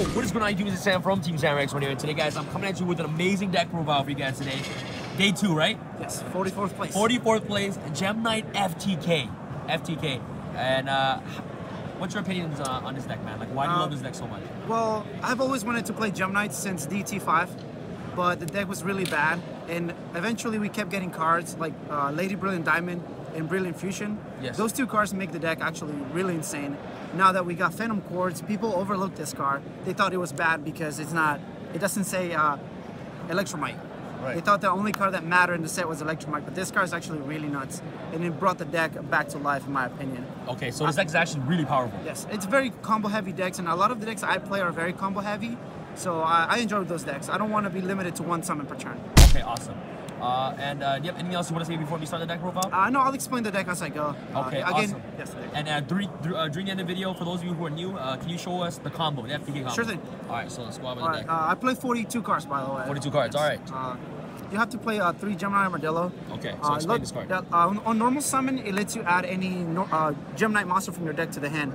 What is going on, YouTube? This is Sam from Team Samurai X1 here. And today, guys, I'm coming at you with an amazing deck profile for you guys today. Day 2, right? Yes, 44th place. 44th place, Gem Knight FTK. And what's your opinions on this deck, man? Like, why do you love this deck so much? Well, I've always wanted to play Gem Knight since DT5, but the deck was really bad. And eventually we kept getting cards like Lady Brilliant Diamond and Brilliant Fusion. Yes. Those two cards make the deck actually really insane. Now that we got Phantom Quartz, people overlooked this card. They thought it was bad because it doesn't say Electromite. Right. They thought the only card that mattered in the set was Electromite, but this card is actually really nuts. And it brought the deck back to life, in my opinion. Okay, so this deck is actually really powerful. Yes, it's very combo heavy decks, and a lot of the decks I play are very combo heavy. So I enjoy those decks. I don't want to be limited to one summon per turn. Okay, awesome. Do you have anything else you want to say before we start the deck profile? No, I'll explain the deck as I go. Okay, again, awesome. Yes. And during the end of the video, for those of you who are new, can you show us the combo, the FTK combo? Sure thing. All right, so let's go over All the right, deck. I play 42 cards, by the way. 42 cards, all right. You have to play 3 Gemini Armadillo. Okay, so explain this card. On normal summon, it lets you add any Gemini monster from your deck to the hand.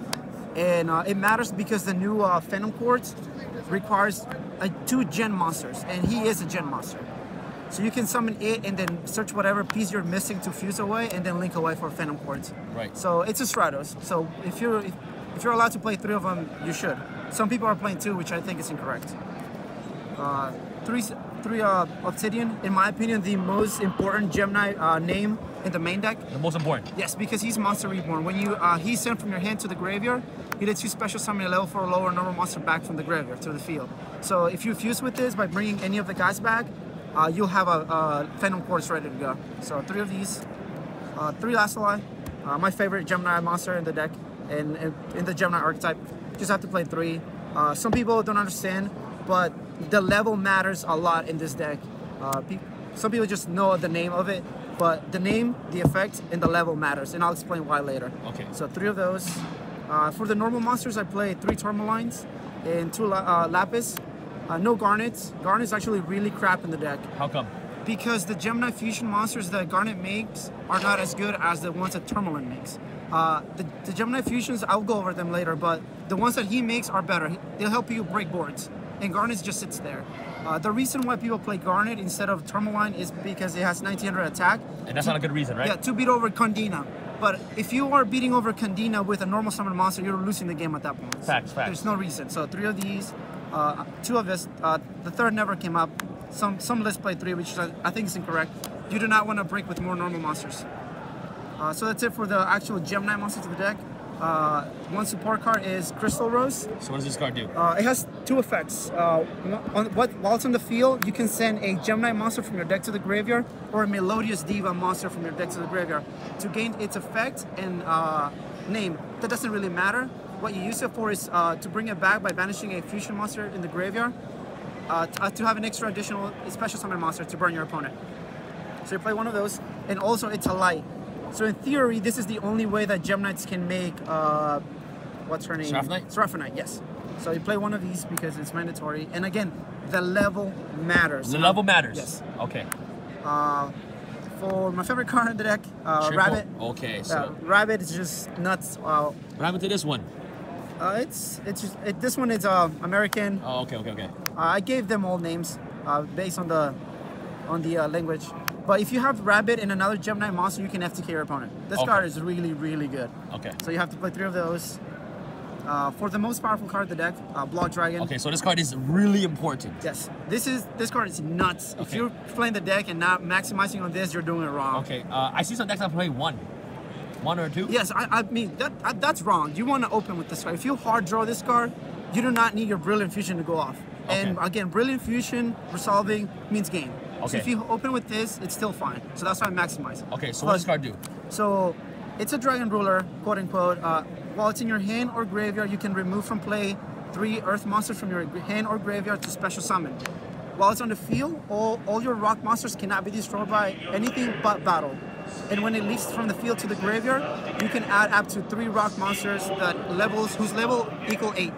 And it matters because the new Phantom Quartz requires 2 Gen monsters, and he is a Gen monster. So you can summon it and then search whatever piece you're missing to fuse away and then link away for Phantom Quartz. Right. So it's a Stratos. So if you're allowed to play 3 of them, you should. Some people are playing 2, which I think is incorrect. 3 Obsidian, in my opinion, the most important Gemini name in the main deck. The most important? Yes, because he's Monster Reborn. When you he's sent from your hand to the graveyard, he lets you special summon a level 4 or lower normal monster back from the graveyard to the field. So if you fuse with this by bringing any of the guys back, you'll have a Phantom Quartz ready to go. So 3 of these, 3 Lassalai, my favorite Gemini monster in the deck, and in the Gemini archetype. Just have to play 3. Some people don't understand, but the level matters a lot in this deck. Some people just know the name of it, but the name, the effect, and the level matters, and I'll explain why later. Okay. So 3 of those. For the normal monsters, I play 3 Tourmalines and 2 Lapis. No Garnets. Garnet's actually really crap in the deck. How come? Because the Gemini Fusion monsters that Garnet makes are not as good as the ones that Tourmaline makes. The Gemini Fusions, I'll go over them later, but the ones that he makes are better. They'll help you break boards, and Garnet just sits there. The reason why people play Garnet instead of Tourmaline is because it has 1900 attack. And that's not a good reason, right? Yeah, to beat over Condina. But if you are beating over Condina with a normal summon monster, you're losing the game at that point. Facts. There's no reason. So 3 of these, 2 of this. The third never came up. Some lists play 3, which I think is incorrect. You do not want to break with more normal monsters. So that's it for the actual Gemini monsters of the deck. One support card is Crystal Rose. So what does this card do? It has 2 effects. While it's on the field, you can send a Gemini monster from your deck to the graveyard or a Melodious Diva monster from your deck to the graveyard. To gain its effect and name, that doesn't really matter. What you use it for is to bring it back by banishing a fusion monster in the graveyard to have an extra additional special summon monster to burn your opponent. So you play 1 of those, and also it's a light. So in theory, this is the only way that Gemnites can make, what's her name? Seraphonite? Seraphonite, yes. So you play 1 of these because it's mandatory. And again, the level matters. The level matters? Yes. Okay. For my favorite card in the deck, Rabbit. Okay, so. Rabbit is just nuts. What happened to this one? This one is American. Oh, okay. I gave them all names based on the language. But if you have Rabbit and another Gemini monster, you can FTK your opponent. This card is really, really good. Okay. So you have to play 3 of those. For the most powerful card in the deck, Blood Dragon. Okay, so this card is really important. Yes. This card is nuts. Okay. If you're playing the deck and not maximizing on this, you're doing it wrong. Okay. I see some decks that play 1. 1 or 2? Yes, I mean, that's wrong. You want to open with this card. If you hard draw this card, you do not need your Brilliant Fusion to go off. Okay. And again, Brilliant Fusion resolving means game. Okay. So if you open with this, it's still fine. So that's why I maximize. Okay, so what does this card do? So it's a Dragon Ruler, quote unquote. While it's in your hand or graveyard, you can remove from play 3 Earth monsters from your hand or graveyard to special summon. While it's on the field, all your rock monsters cannot be destroyed by anything but battle. And when it leaves from the field to the graveyard, you can add up to 3 rock monsters whose level equal 8.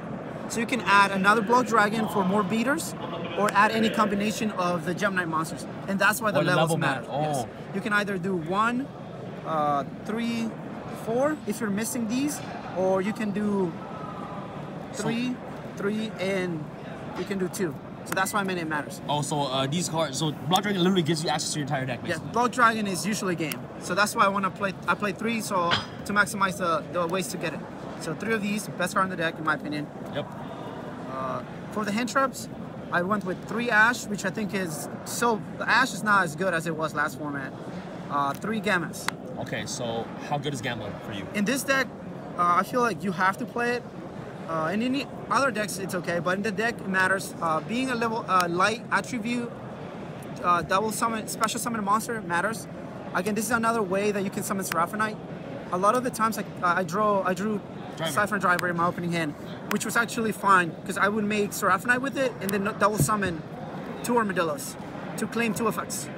So you can add another Blood Dragon for more beaters, or add any combination of the Gemini monsters. And that's why the levels matter. Oh. Yes. You can either do 1, 3, 4 if you're missing these, or you can do 3, 3, and you can do 2. So that's why Mana matters. Oh, so these cards, so Block Dragon literally gives you access to your entire deck, Yeah, basically. Block Dragon is usually game. So that's why I play 3, so to maximize the ways to get it. So 3 of these, best card in the deck in my opinion. Yep. For the hand traps, I went with 3 Ash, which I think is, so the Ash is not as good as it was last format. 3 Gammas. Okay, so how good is Gamma for you? In this deck, I feel like you have to play it. In any other decks, it's okay, but in the deck, it matters. Being a level light attribute, double summon, special summon a monster matters. Again, this is another way that you can summon Seraphonite. A lot of the times, like I drew Siphon Driver in my opening hand, which was actually fine because I would make Seraphonite with it and then double summon 2 Armadillos to claim 2 effects.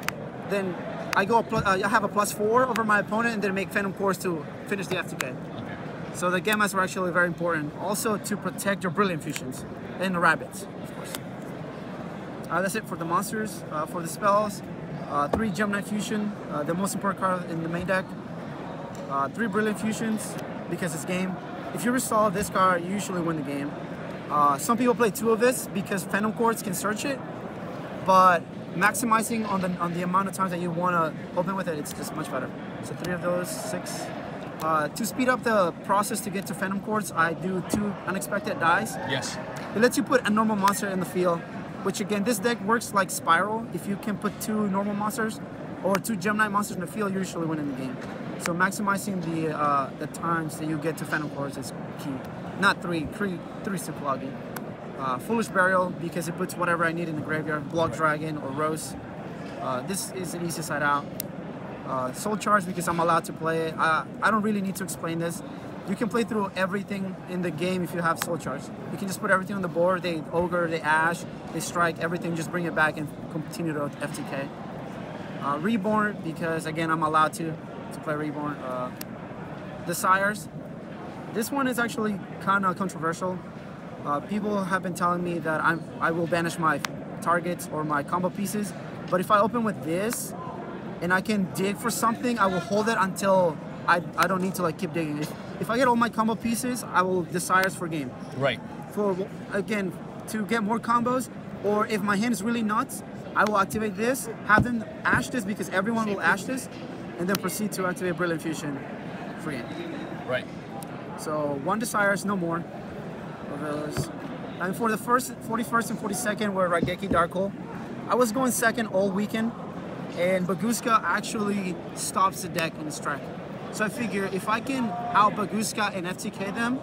Then I have a +4 over my opponent and then make Phantom Course to finish the FTK. So the Gammas were actually very important. Also to protect your Brilliant Fusions and the Rabbits, of course. That's it for the monsters. For the spells, 3 Gemini Fusion, the most important card in the main deck. 3 Brilliant Fusions because it's game. If you resolve this card, you usually win the game. Some people play 2 of this because Phantom Courts can search it, but maximizing on the amount of times that you want to open with it, it's just much better. So 3 of those, 6. To speed up the process to get to Phantom Courts, I do 2 Unexpected Dies. Yes. It lets you put a normal monster in the field, which again, this deck works like Spiral. If you can put 2 normal monsters or 2 Gemini monsters in the field, you usually win in the game. So maximizing the times that you get to Phantom Courts is key. Not 3 super loggy. Foolish Burial because it puts whatever I need in the graveyard. Block Dragon or Rose. This is an easy side out. Soul Charge because I'm allowed to play it. I don't really need to explain this. You can play through everything in the game if you have Soul Charge. You can just put everything on the board. They Ogre, they Ash, they Strike, everything. Just bring it back and continue to FTK. Reborn because again I'm allowed to play Reborn. Desires. This one is actually kind of controversial. People have been telling me that I will banish my targets or my combo pieces, but if I open with this and I can dig for something, I will hold it until I don't need to like keep digging. If I get all my combo pieces, I will Desires for game. Right. For again to get more combos, or if my hand is really nuts, I will activate this, have them Ash this because everyone will Ash this, and then proceed to activate Brilliant Fusion for game. Right. So 1 Desires, no more of those. And for the 41st and 42nd were Raigeki Dark Hole. I was going second all weekend, and Bagooska actually stops the deck in its track. So I figure if I can out Bagooska and FTK them,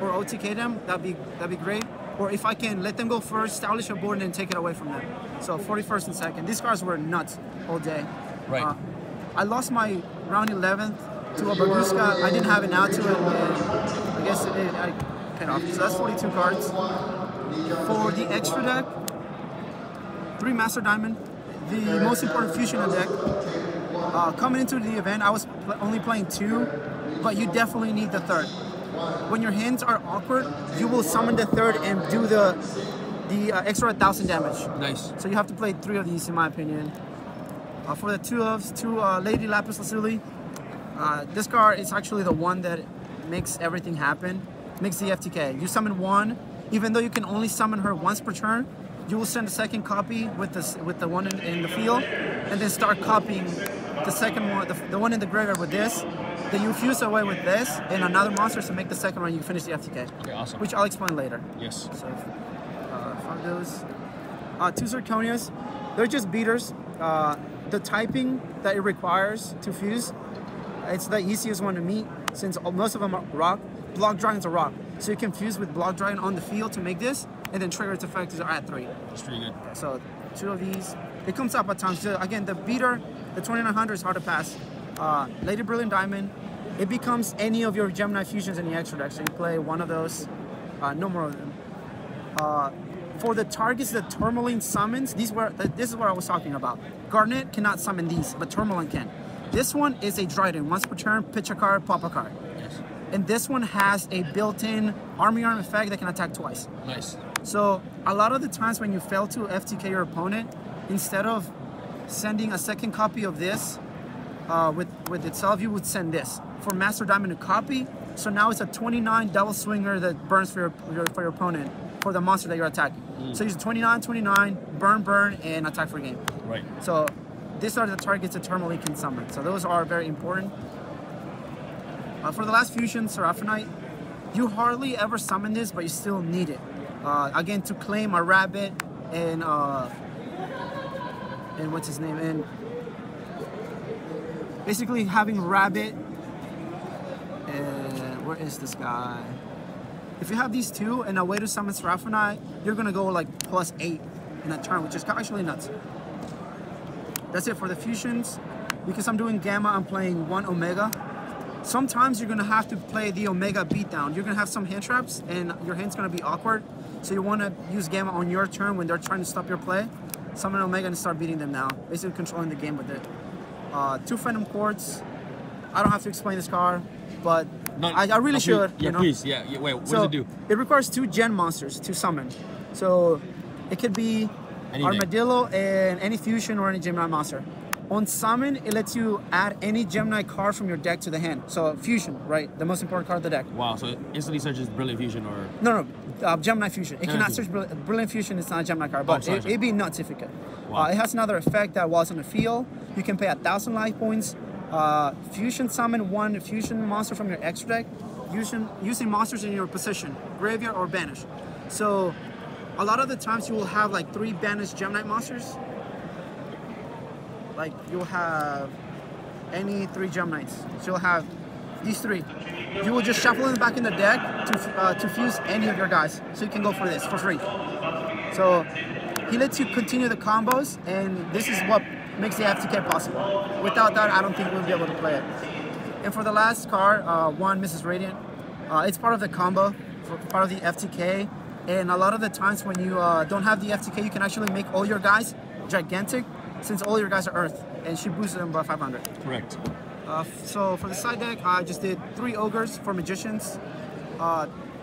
or OTK them, that'd be great. Or if I can let them go first, establish a board, and then take it away from them. So 41st and 2nd. These cards were nuts all day. Right. I lost my round 11th to a Bagooska. I didn't have an out to it, and I guess I paid off. So that's 42 cards. For the extra deck, 3 Master Diamond, the most important fusion in the deck. Coming into the event, I was only playing 2, but you definitely need the 3rd. When your hands are awkward, you will summon the 3rd and do the extra 1,000 damage. Nice. So you have to play 3 of these, in my opinion. For the 2 Lady Lapis Lazuli, this card is actually the one that makes everything happen. Makes the FTK. You summon 1, even though you can only summon her once per turn, you will send a second copy with the one in the field, and then start copying the second one, the one in the graveyard with this. Then you fuse away with this and another monster to make the second one. You finish the FTK. Okay, awesome. Which I'll explain later. Yes. So, 5 those. 2 Zirconias. They're just beaters. The typing that it requires to fuse, it's the easiest one to meet since most of them are rock. Block Dragon's a rock. So you can fuse with Block Dragon on the field to make this, and then trigger its effect is at 3. That's pretty good. So 2 of these. It comes up at times. So again, the beater, the 2900 is hard to pass. Lady Brilliant Diamond, it becomes any of your Gemini fusions in the extra deck. So you play 1 of those, no more of them. For the targets that Tourmaline summons, this is what I was talking about. Garnet cannot summon these, but Tourmaline can. This one is a Dryden. Once per turn, pitch a card, pop a card. Yes. And this one has a built-in arm effect that can attack twice. Nice. So a lot of the times when you fail to FTK your opponent, instead of sending a second copy of this with itself, you would send this for Master Diamond to copy. So now it's a 29 double swinger that burns for your opponent. for the monster that you're attacking. So use 29, 29, burn, and attack for game. Right. So these are the targets that Tourmaline can summon. So those are very important. For the last fusion, Seraphonite, you hardly ever summon this, but you still need it. Again, to claim a rabbit and what's his name? And basically having rabbit. Where is this guy? If you have these two and a way to summon Seraphonite, you're gonna go like +8 in a turn, which is actually nuts. That's it for the fusions. Because I'm doing Gamma, I'm playing 1 Omega. Sometimes you're gonna have to play the Omega beatdown. You're gonna have some hand traps and your hand's gonna be awkward. So you wanna use Gamma on your turn when they're trying to stop your play. Summon Omega and start beating them now. Basically controlling the game with it. 2 Phantom Quartz. I don't have to explain this card, but I really should. Yeah, you know? please. Yeah, wait, what does it do? It requires 2 gen monsters to summon. So it could be Anything. Armadillo and any fusion or any Gemini monster. On summon, it lets you add any Gemini card from your deck to the hand. So fusion, right? The most important card of the deck. Wow, so it instantly searches Brilliant Fusion or... No, Gemini Fusion. It Gemini cannot search Brilliant Fusion. It's not a Gemini card, but sorry. it'd be nuts if it could. Wow. It has another effect that was on the field. You can pay 1,000 life points. Fusion summon 1 fusion monster from your extra deck. Using monsters in your position, graveyard or banish. So a lot of the times you will have like 3 banished Gemini monsters. Like you'll have any 3 Geminites. So you'll have these 3. You will just shuffle them back in the deck to fuse any of your guys. So you can go for this for free. So he lets you continue the combos, and this is what makes the FTK possible. Without that, I don't think we'll be able to play it. And for the last card, 1 Mrs. Radiant, it's part of the combo, part of the FTK. And a lot of the times when you don't have the FTK, you can actually make all your guys gigantic, since all your guys are Earth, and she boosted them by 500. Correct. So for the side deck, I just did 3 Ogres for Magicians,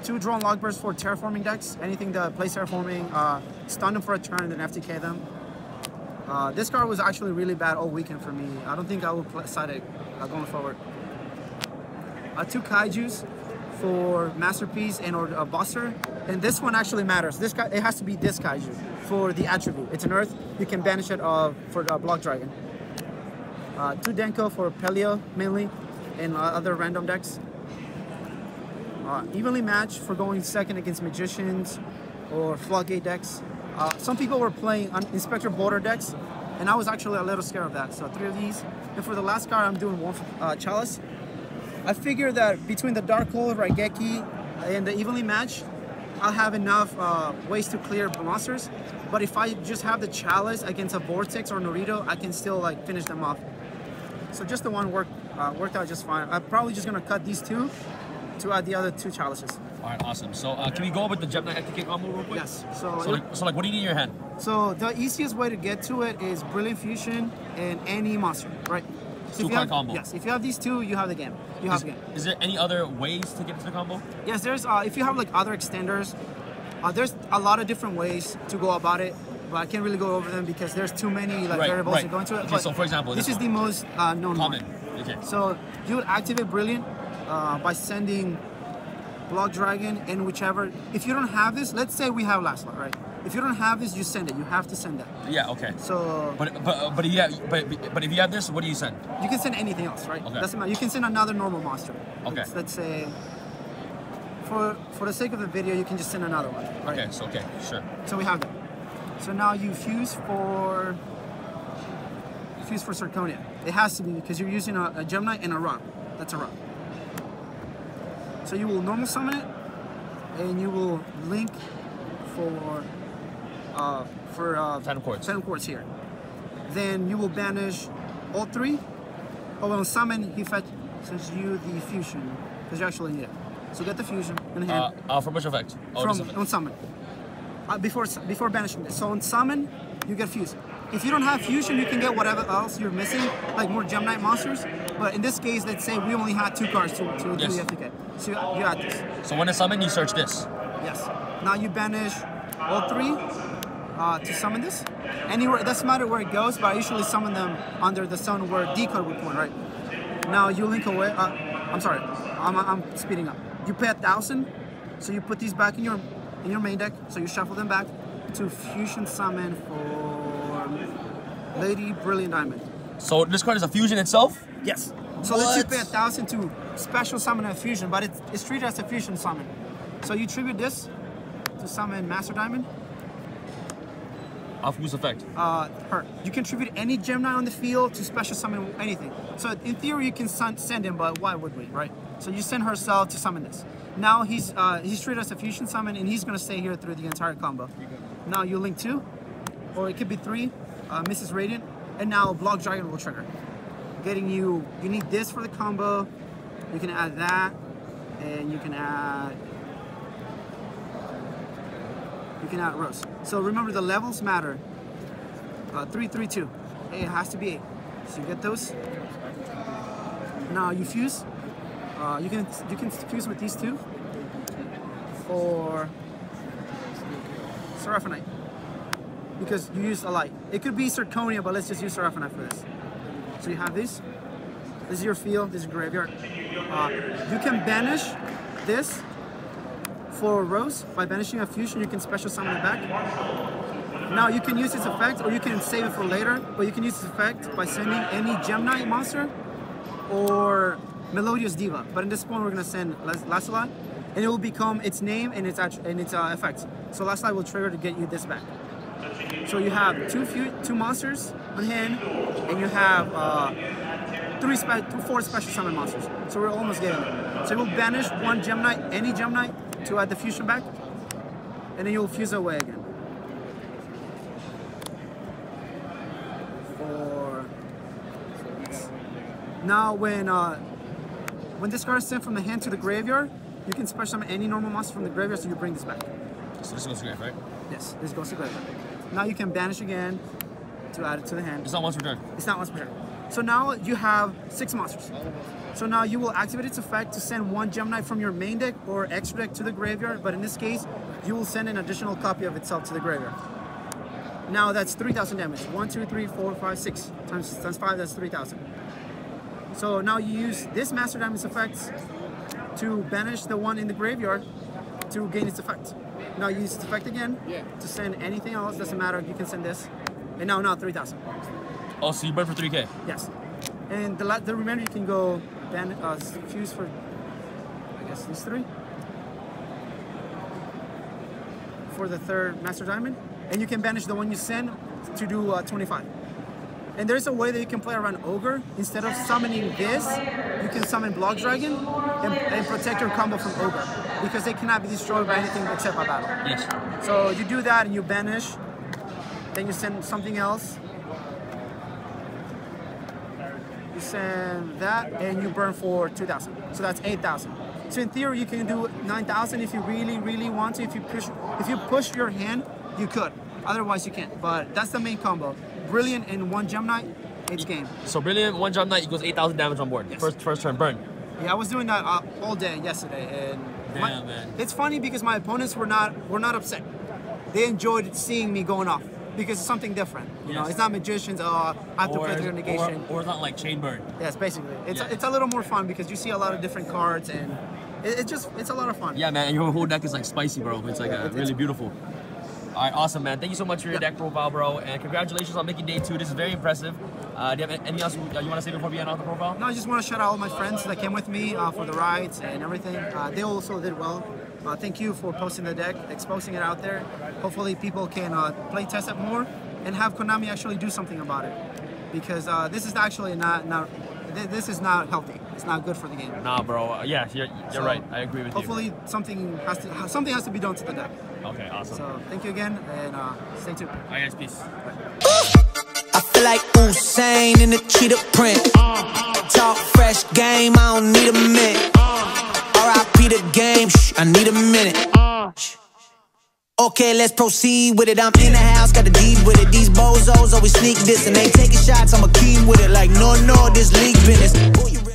2 Drone Logbursts for Terraforming decks, anything that plays Terraforming, stun them for a turn and then FTK them. This card was actually really bad all weekend for me. I don't think I will play side deck going forward. 2 Kaijus for Masterpiece and or Buster, and this one actually matters. This guy, it has to be this Kaiju for the attribute. It's an Earth. You can banish it for Block Dragon. 2 Denko for Pelio mainly, and other random decks. Evenly matched for going second against Magicians or Floodgate decks. Some people were playing Inspector Border decks, and I was actually a little scared of that. So 3 of these. And for the last card, I'm doing 1 for Chalice. I figure that between the Dark Hole, Raigeki, and the Evenly Matched, I'll have enough ways to clear monsters. But if I just have the Chalice against a Vortex or Norito, I can still like finish them off. So just the one worked out just fine. I'm probably just gonna cut these 2 to add the other 2 Chalices. All right, awesome. So can we go with the Gemini FTK combo real quick? Yes. So like, what do you need in your hand? So the easiest way to get to it is Brilliant Fusion and any monster, right? So 2-card combo. Yes, if you have these 2, you have the game. You have the game. Is there any other ways to get to the combo? Yes, there's. If you have like other extenders, there's a lot of different ways to go about it. But I can't really go over them because there's too many variables to go into it. Okay, but so for example, this is the most known common. one. Okay. So you would activate Brilliant by sending Block Dragon and whichever. If you don't have this, let's say we have last lot, right? If you don't have this, you send it. You have to send that. Yeah. Okay. So. But if you have this, what do you send? You can send anything else, right? Okay. Doesn't matter. You can send another normal monster. Okay. Let's say. For the sake of the video, you can just send another one. Right? Okay. So sure. So we have that. So now you fuse for Zirconia. It has to be because you're using a Gemini and a rock. That's a rock. So you will normal summon it, and you will link for Phantom Quartz. Phantom Quartz here. Then you will banish all 3. Oh, well, on summon he fetches you the fusion because you actually need it. So get the fusion in hand. From which effect? Oh, on summon. Before banishing this. So on summon, you get fusion. If you don't have fusion, you can get whatever else you're missing, like more Gemini monsters. But in this case, let's say we only had 2 cards to do the FTK. So you got this. So when it's summoned, you search this. Yes. Now you banish all 3 to summon this. Anywhere, it doesn't matter where it goes, but I usually summon them under the zone where D card would point, right? Now you link away. I'm sorry. I'm speeding up. You pay 1,000, so you put these back in your in your main deck. So you shuffle them back to fusion summon for Lady Brilliant Diamond. So this card is a fusion itself? Yes. So let's you pay 1,000 to special summon a fusion, but it's treated as a fusion summon. So you tribute this to summon Master Diamond. Off whose effect? Her. You can tribute any Gemini on the field to special summon anything. So in theory you can send him, but why would we, right? So you send herself to summon this. Now he's treated as a fusion summon, and he's gonna stay here through the entire combo. Now you link 2, or it could be 3, Mrs. Radiant, and now Block Dragon will trigger. Getting you need this for the combo. You can add that, and you can add Rose. So remember, the levels matter. 3, 3, 2. It has to be 8. So you get those. Now you fuse. You can fuse with these 2 for Seraphonite, because you use a light. It could be Zirconia, but let's just use Seraphonite for this. So you have this. This is your field. This is graveyard. You can banish this for Rose. By banishing a fusion, you can special summon it back. Now you can use its effect, or you can save it for later, but you can use its effect by sending any Gemini monster or Melodious Diva. But in this point, we're gonna send Lancelot, and it will become its name and its effect. So Lancelot will trigger to get you this back. So you have two monsters on hand, and you have 4 special summon monsters. So we're almost getting there. So you'll banish one Gemini, any Gemini, to add the fusion back, and then you'll fuse it away again. Now when this card is sent from the hand to the graveyard, you can special summon any normal monster from the graveyard, so you bring this back. So this goes to graveyard, right? Yes, this goes to graveyard. Now you can banish again to add it to the hand. It's not once per turn. It's not once per turn. So now you have 6 monsters. So now you will activate its effect to send one Gemini from your main deck or extra deck to the graveyard, but in this case, you will send an additional copy of itself to the graveyard. Now that's 3,000 damage. 1, 2, 3, 4, 5, 6 times 5, that's 3,000. So now you use this Master Diamond's effects to banish the one in the graveyard to gain its effect. Now you use its effect again to send anything else, doesn't matter, you can send this. And now 3,000. Oh, so you burn for 3K? Yes. And the remainder you can go fuse for, I guess, these 3. For the 3rd Master Diamond. And you can banish the one you send to do 25. And there's a way that you can play around Ogre. Instead of summoning this, you can summon Block Dragon and protect your combo from Ogre, because they cannot be destroyed by anything except by battle. Yes. So you do that and you banish, then you send something else. You send that and you burn for 2,000. So that's 8,000. So in theory, you can do 9,000 if you really, really want to. If you push your hand, you could. Otherwise, you can't. But that's the main combo. Brilliant and 1 Gemini, it's game. So Brilliant, 1 Gemini equals 8,000 damage on board. Yes. First turn burn. Yeah, I was doing that all day yesterday, and damn, man. It's funny because my opponents were not upset. They enjoyed seeing me going off because it's something different. You know, it's not magicians. I have to play through negation. Or it's not like chain burn. Yes, basically, it's a little more fun because you see a lot of different cards, and it's a lot of fun. Yeah, man. And your whole deck is like spicy, bro. It's like really beautiful. All right, awesome, man. Thank you so much for your deck profile, bro. And congratulations on making day 2. This is very impressive. Do you have anything else you want to say before we end off the profile? No, I just want to shout out all my friends that came with me for the rides and everything. They also did well. Thank you for posting the deck, exposing it out there. Hopefully people can play test it more and have Konami actually do something about it. Because this is actually this is not healthy. It's not good for the game. Nah, bro. Yeah, you're right. I agree with you. Hopefully something has to be done to the deck. Okay, awesome. So thank you again, and stay tuned. All right, guys, peace. I feel like Usain in the cheetah print. Talk fresh game, I don't need a minute. R.I.P. the game, I need a minute. Okay, let's proceed with it. I'm in the house, got the deed with it. These bozos always sneak this and they taking shots. I'ma keep with it like no, this league business.